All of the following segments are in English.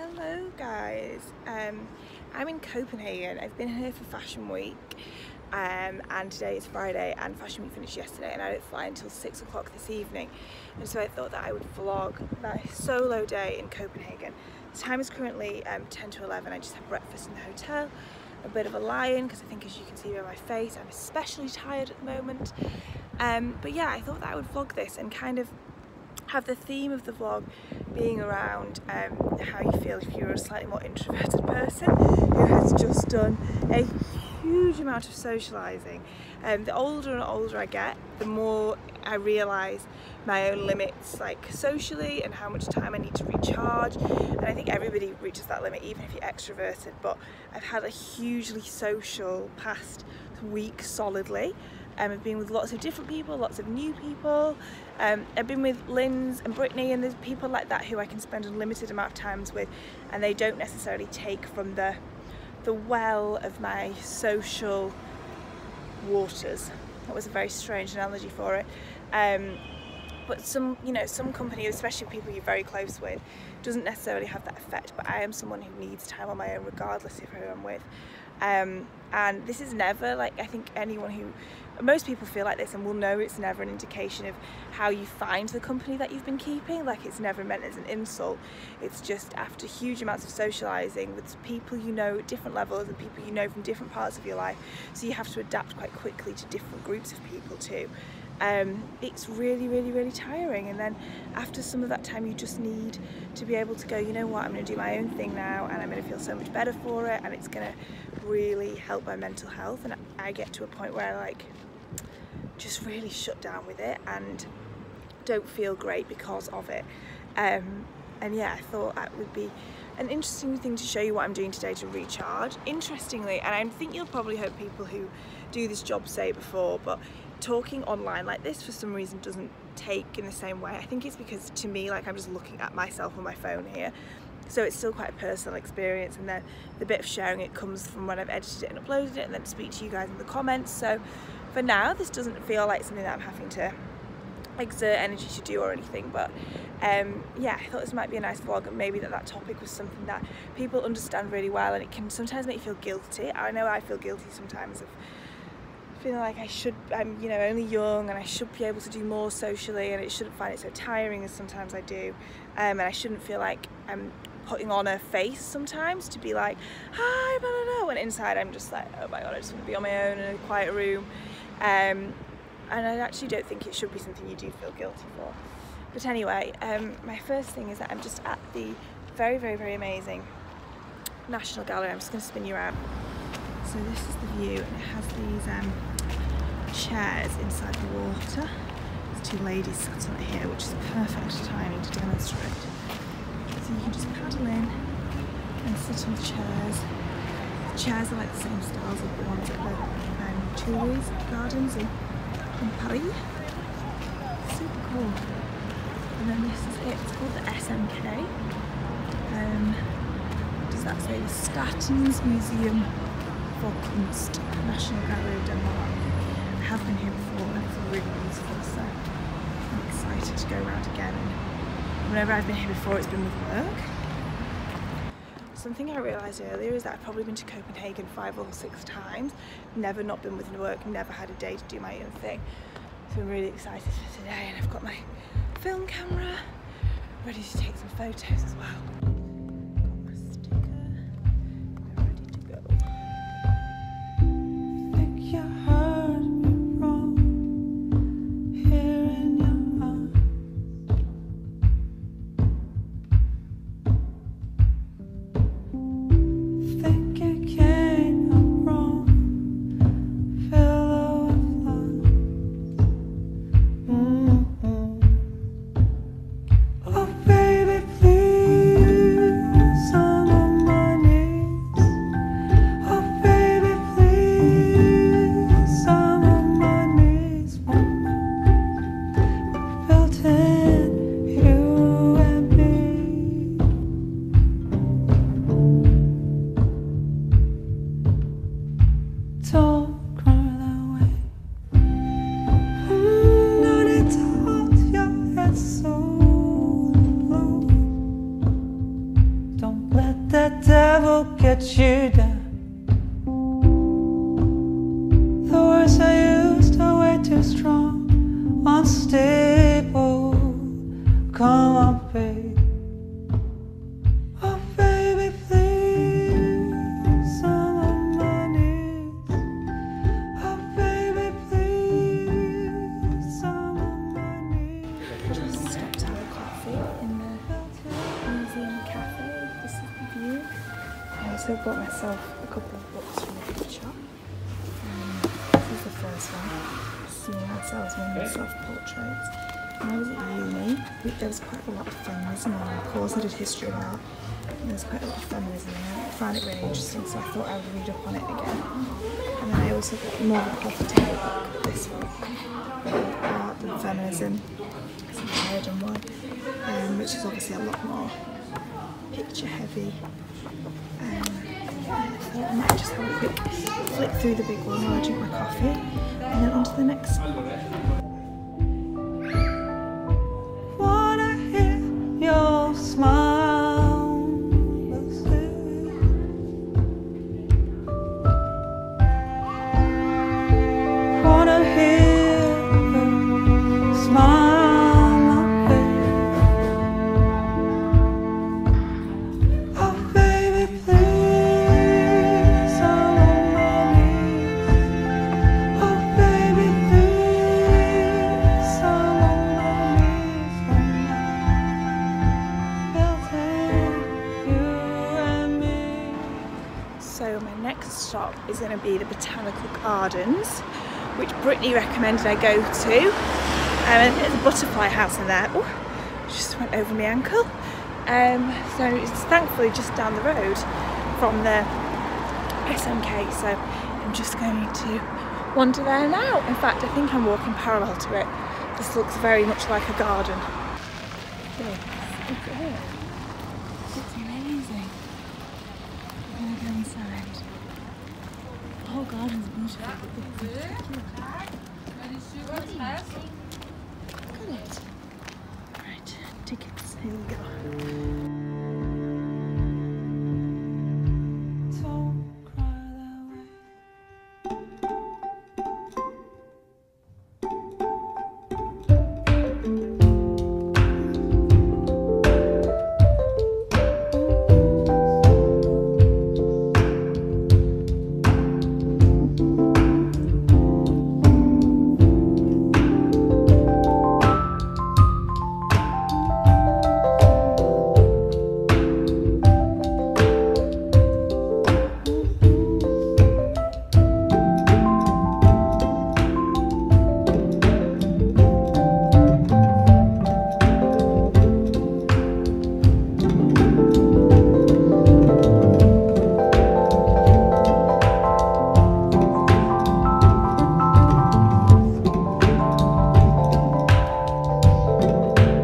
Hello guys, I'm in Copenhagen. I've been here for Fashion Week and today is Friday and Fashion Week finished yesterday and I don't fly until 6 o'clock this evening, and so I thought that I would vlog my solo day in Copenhagen. The time is currently 10 to 11. I just had breakfast in the hotel, a bit of a lie-in because I think, as you can see by my face, I'm especially tired at the moment. But yeah, I thought that I would vlog this and kind of have the theme of the vlog being around how you feel if you're a slightly more introverted person who has just done a huge amount of socialising. The older and older I get, the more I realise my own limits, like socially, and how much time I need to recharge. And I think everybody reaches that limit, even if you're extroverted. But I've had a hugely social past week solidly. I've been with lots of different people, lots of new people. I've been with Linz and Brittany, and there's people like that who I can spend a limited amount of times with, and they don't necessarily take from the well of my social waters. That was a very strange analogy for it. But some company, especially people you're very close with, doesn't necessarily have that effect. But I am someone who needs time on my own, regardless of who I'm with. And this is never, like, I think most people feel like this and will know it's never an indication of how you find the company that you've been keeping. Like, it's never meant as an insult. It's just after huge amounts of socialising with people you know at different levels and people you know from different parts of your life, so you have to adapt quite quickly to different groups of people too. It's really tiring, and then after some of that time you just need to be able to go, you know what, I'm going to do my own thing now and I'm going to feel so much better for it, and it's going to really help my mental health. And I get to a point where I just really shut down with it and don't feel great because of it. And yeah, I thought that would be an interesting thing to show you what I'm doing today to recharge. Interestingly, and I think you'll probably heard people who do this job say it before, but talking online like this for some reason doesn't take in the same way. I think it's because, to me, like, I'm just looking at myself on my phone here, so it's still quite a personal experience, and then the bit of sharing it comes from when I've edited it and uploaded it and then speak to you guys in the comments. So for now this doesn't feel like something that I'm having to exert energy to do or anything, but yeah, I thought this might be a nice vlog, and maybe that topic was something that people understand really well, and it can sometimes make you feel guilty. I know I feel guilty sometimes of feeling like I'm only young and I should be able to do more socially, and it shouldn't find it so tiring as sometimes I do, and I shouldn't feel like I'm putting on a face sometimes to be like, hi, blah, blah, blah, when inside I'm just like, oh my god, I just want to be on my own in a quiet room. And I actually don't think it should be something you do feel guilty for. But anyway, my first thing is that I'm just at the very amazing National Gallery. I'm just going to spin you around. So this is the view, and it has these chairs inside the water. There's two ladies sat on it here, which is perfect timing to demonstrate. So you can just paddle in and sit on the chairs. The chairs are like the same styles as the ones at the Tuileries Gardens in Paris. Super cool. And then this is it. It's called the SMK. Does that say? The Statens Museum for Kunst, National Gallery of Denmark. I have been here before and it's really beautiful, so I'm excited to go around again. And whenever I've been here before, it's been with work. Something I realised earlier is that I've probably been to Copenhagen 5 or 6 times, never not been with work, never had a day to do my own thing. So I'm really excited for today, and I've got my film camera ready to take some photos as well. Oh baby, please. devil get you down. The words I used are way too strong, unstable. Come on, babe. Oh, baby, please, I'm on my knees. Oh, baby, please, I'm on my knees. Just stopped to have a coffee in the museum cafe. This is the view. I also bought myself a couple of books from the bookshop. This is the first one, Seeing Ourselves Women Self-Portraits. When I was at uni, there was quite a lot of feminism in our course. I did history of art, and there was quite a lot of feminism in it. I found it really interesting, so I thought I would read up on it again. And then I also got more of a coffee table book, this book, Art and Feminism. It's a American one, which is obviously a lot more picture heavy. I thought I might just have a quick flick through the big one while I drink my coffee, and then on to the next. Wanna hear your smile, wanna hear your smile, my baby. Oh, baby, please, I'm on my knees. Oh, baby, please, I'm on my knees right now. Built in you and me. So my next stop is going to be the Botanical Gardens, which Brittany recommended I go to. And there's a butterfly house in there. Oh, just went over my ankle. So it's thankfully just down the road from the SMK, so I'm just going to wander there now. In fact, I think I'm walking parallel to it. This looks very much like a garden. Look at it. It's amazing. I'm gonna go inside. The whole garden's beautiful. Look at it. Right, tickets. Here we go. Don't cry that way.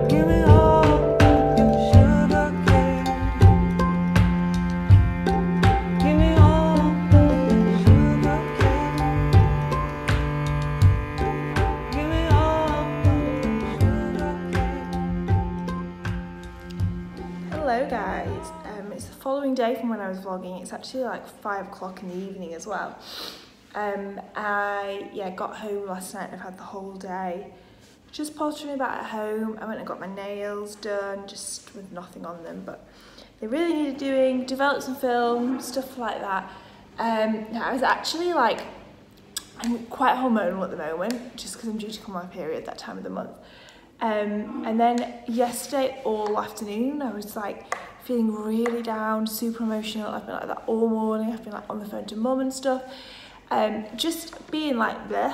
Give me all of your sugar cane. Give me all of your sugar cane. Give me all of your sugar cane. Hello guys, it's the following day from when I was vlogging. It's actually like 5 o'clock in the evening as well. I got home last night. I've had the whole day just pottering about at home. I went and got my nails done, just with nothing on them, but they really needed doing. Developed some film, stuff like that. I was actually like, I'm quite hormonal at the moment, just because I'm due to come on my period that time of the month. And then yesterday all afternoon I was like feeling really down, super emotional. I've been like that all morning. I've been like on the phone to mum and stuff, just being like bleh.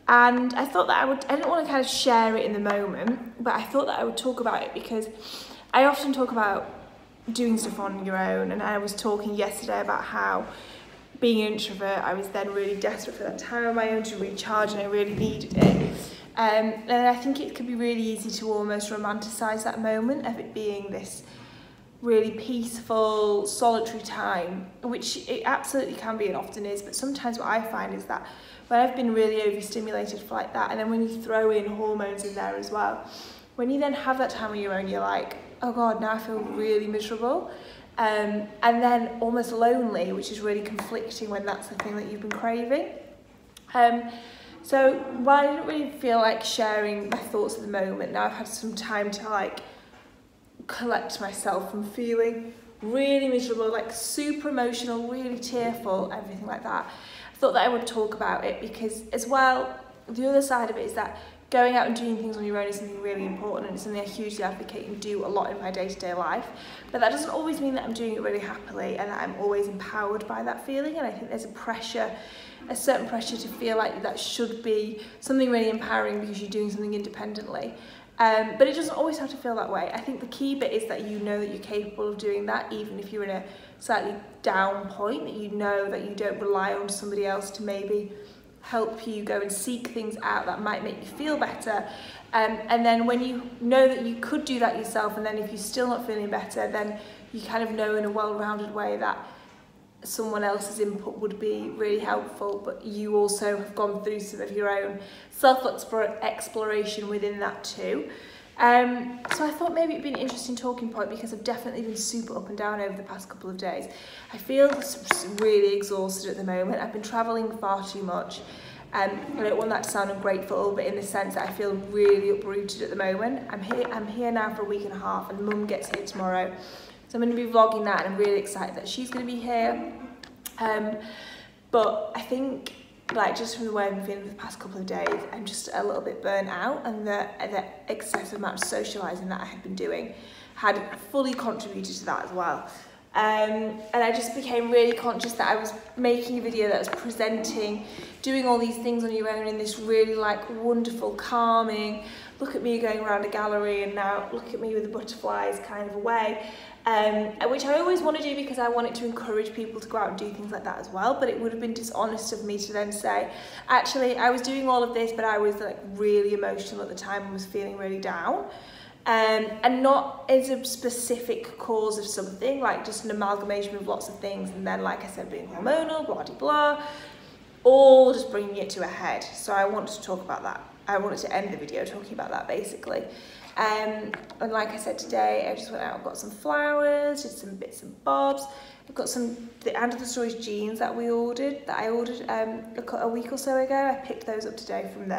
And I thought that I didn't want to kind of share it in the moment, but I thought that I would talk about it because I often talk about doing stuff on your own, and I was talking yesterday about how being an introvert, I was then really desperate for that time on my own to recharge, and I really needed it. And I think it could be really easy to almost romanticise that moment of it being this really peaceful, solitary time, which it absolutely can be and often is, but sometimes what I find is that when I've been really overstimulated for like that, and then when you throw in hormones in there as well, when you then have that time on your own, you're like, oh God, now I feel really miserable. and then almost lonely, which is really conflicting when that's the thing that you've been craving. So while I didn't really feel like sharing my thoughts at the moment, now I've had some time to like collect myself from feeling really miserable, like super emotional, really tearful, everything like that. I thought that I would talk about it because as well, the other side of it is that going out and doing things on your own is something really important, and it's something I hugely advocate and do a lot in my day-to-day life. But that doesn't always mean that I'm doing it really happily and that I'm always empowered by that feeling. And I think there's a certain pressure to feel like that should be something really empowering because you're doing something independently. But it doesn't always have to feel that way. I think the key bit is that you know that you're capable of doing that, even if you're in a slightly down point, that you know that you don't rely on somebody else to maybe help you go and seek things out that might make you feel better. And then when you know that you could do that yourself, and then if you're still not feeling better, then you kind of know in a well-rounded way that someone else's input would be really helpful, but you also have gone through some of your own self-exploration within that too. So I thought maybe it'd be an interesting talking point because I've definitely been super up and down over the past couple of days. I feel really exhausted at the moment. I've been travelling far too much. I don't want that to sound ungrateful, but in the sense that I feel really uprooted at the moment. I'm here now for a week and a half, and Mum gets here tomorrow. So I'm going to be vlogging that, and I'm really excited that she's going to be here. But I think, like, just from the way I've been feeling for the past couple of days, I'm just a little bit burnt out, and the excessive amount of socialising that I had been doing had fully contributed to that as well. And I just became really conscious that I was making a video that was presenting, doing all these things on your own in this really like wonderful, calming, look at me going around a gallery and now look at me with the butterflies kind of a way. Which I always want to do because I want it to encourage people to go out and do things like that as well. But it would have been dishonest of me to then say, actually, I was doing all of this, but I was like really emotional at the time and was feeling really down. And not as a specific cause of something, like just an amalgamation of lots of things. And then, like I said, being hormonal, blah, blah, blah, all just bringing it to a head. So I wanted to talk about that. I wanted to end the video talking about that, basically. And like I said today, I just went out and got some flowers, did some bits and bobs. I've got the End of the Stories jeans that I ordered a week or so ago. I picked those up today from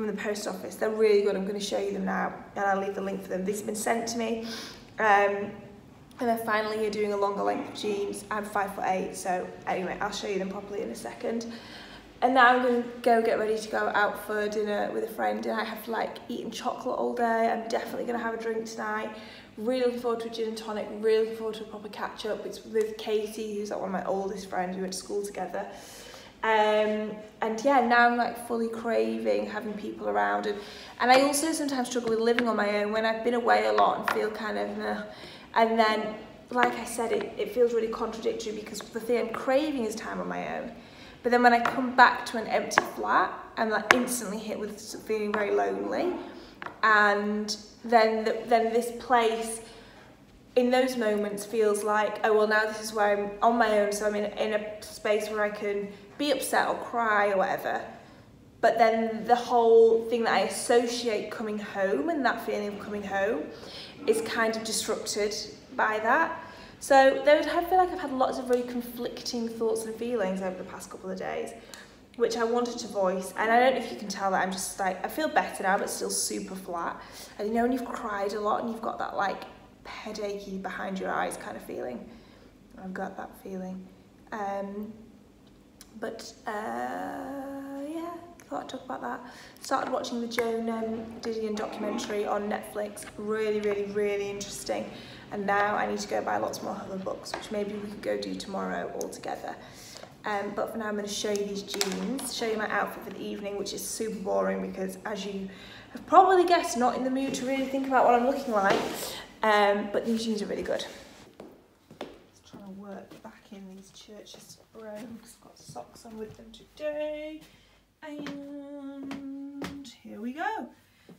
the post office. They're really good. I'm going to show you them now, and I'll leave the link for them. These have been sent to me. And then finally you're doing a longer length of jeans. I'm 5'8", so anyway, I'll show you them properly in a second. And now I'm going to go get ready to go out for dinner with a friend, and I have like eaten chocolate all day. I'm definitely going to have a drink tonight. Really looking forward to a gin and tonic, really looking forward to a proper catch up. It's with Katie, who's like one of my oldest friends. We went to school together. And yeah, now I'm like fully craving having people around, and I also sometimes struggle with living on my own when I've been away a lot and feel kind of and then, like I said, it feels really contradictory because the thing I'm craving is time on my own. But then when I come back to an empty flat, I'm like instantly hit with feeling very lonely. And then this place in those moments feels like, oh, well, now this is where I'm on my own. So I'm in a space where I can be upset or cry or whatever. But then the whole thing that I associate coming home and that feeling of coming home is kind of disrupted by that. So I feel like I've had lots of really conflicting thoughts and feelings over the past couple of days, which I wanted to voice. And I don't know if you can tell that I'm just like, I feel better now, but still super flat. And you know when you've cried a lot and you've got that like headachy behind your eyes kind of feeling? I've got that feeling. Yeah, thought I'd talk about that. Started watching the Joan Didion documentary on Netflix. Really, really, really interesting. And now I need to go buy lots more other books, which maybe we could go do tomorrow all together. But for now I'm going to show you these jeans, show you my outfit for the evening, which is super boring because, as you have probably guessed, not in the mood to really think about what I'm looking like. But these jeans are really good. Just trying to work back in these churches brogues. Got socks on with them today. And here we go.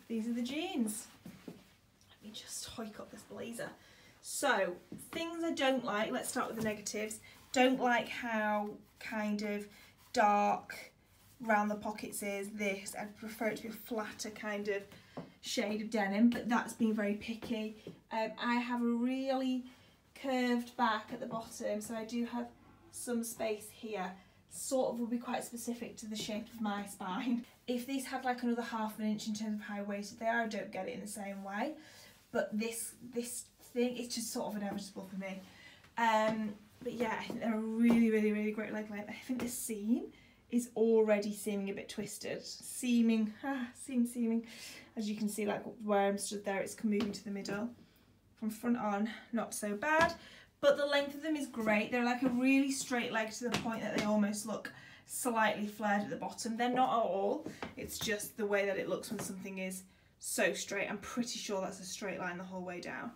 These are the jeans. Let me just hike up this blazer. So, things I don't like, let's start with the negatives. Don't like how kind of dark round the pockets is this. I'd prefer it to be a flatter kind of shade of denim, but that's being very picky. I have a really curvy curved back at the bottom, so I do have some space here. Sort of will be quite specific to the shape of my spine. If these had like another ½ an inch in terms of how weighted they are, I don't get it in the same way. But this thing, it's just sort of inevitable for me. But yeah, I think they're a really great leg length. I think the seam is already seeming a bit twisted. Seeming, as you can see, like where I'm stood there, it's moving to the middle. From front on, not so bad. But the length of them is great. They're like a really straight leg to the point that they almost look slightly flared at the bottom. They're not at all. It's just the way that it looks when something is so straight. I'm pretty sure that's a straight line the whole way down.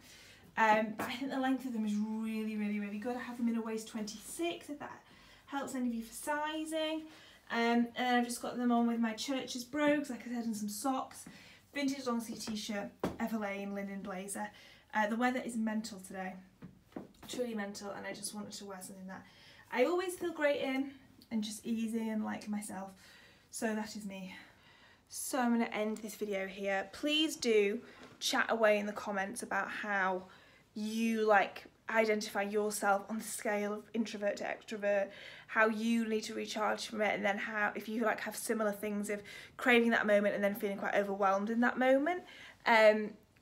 But I think the length of them is really good. I have them in a waist 26, if that helps any of you for sizing. And then I've just got them on with my Church's brogues, like I said, and some socks. Vintage long sleeve t-shirt, Everlane linen blazer. The weather is mental today. Truly mental, and I just wanted to wear something that I always feel great in and just easy and like myself. So that is me. So I'm going to end this video here. Please do chat away in the comments about how you like identify yourself on the scale of introvert to extrovert, how you need to recharge from it, and then how, if you like have similar things of craving that moment and then feeling quite overwhelmed in that moment.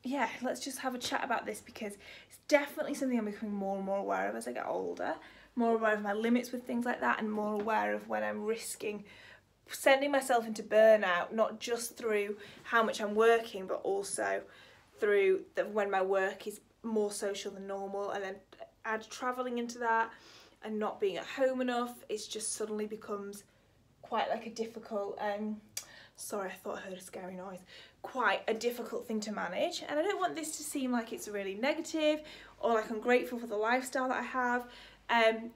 Yeah, let's just have a chat about this, because it's definitely something I'm becoming more and more aware of as I get older, more aware of my limits with things like that, and more aware of when I'm risking sending myself into burnout, not just through how much I'm working, but also through when my work is more social than normal, and then add travelling into that and not being at home enough. It's just suddenly becomes quite like a difficult, sorry, I thought I heard a scary noise. Quite a difficult thing to manage, and I don't want this to seem like it's really negative or like I'm grateful for the lifestyle that I have.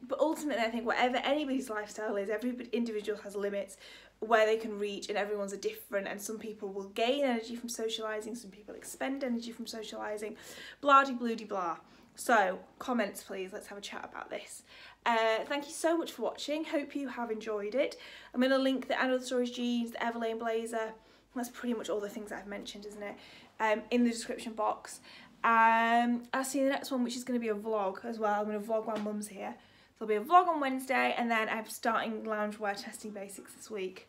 But ultimately I think whatever anybody's lifestyle is, every individual has limits where they can reach, and everyone's are different, and some people will gain energy from socialising, some people expend energy from socialising, blah-de-blue-de-blah. So comments please, let's have a chat about this. Thank you so much for watching, hope you have enjoyed it. I'm going to link the Another Stories jeans, the Everlane Blazer, that's pretty much all the things that I've mentioned, isn't it, in the description box. I'll see you in the next one, which is going to be a vlog as well. I'm going to vlog while Mum's here. There'll be a vlog on Wednesday, and then I'm starting loungewear testing basics this week.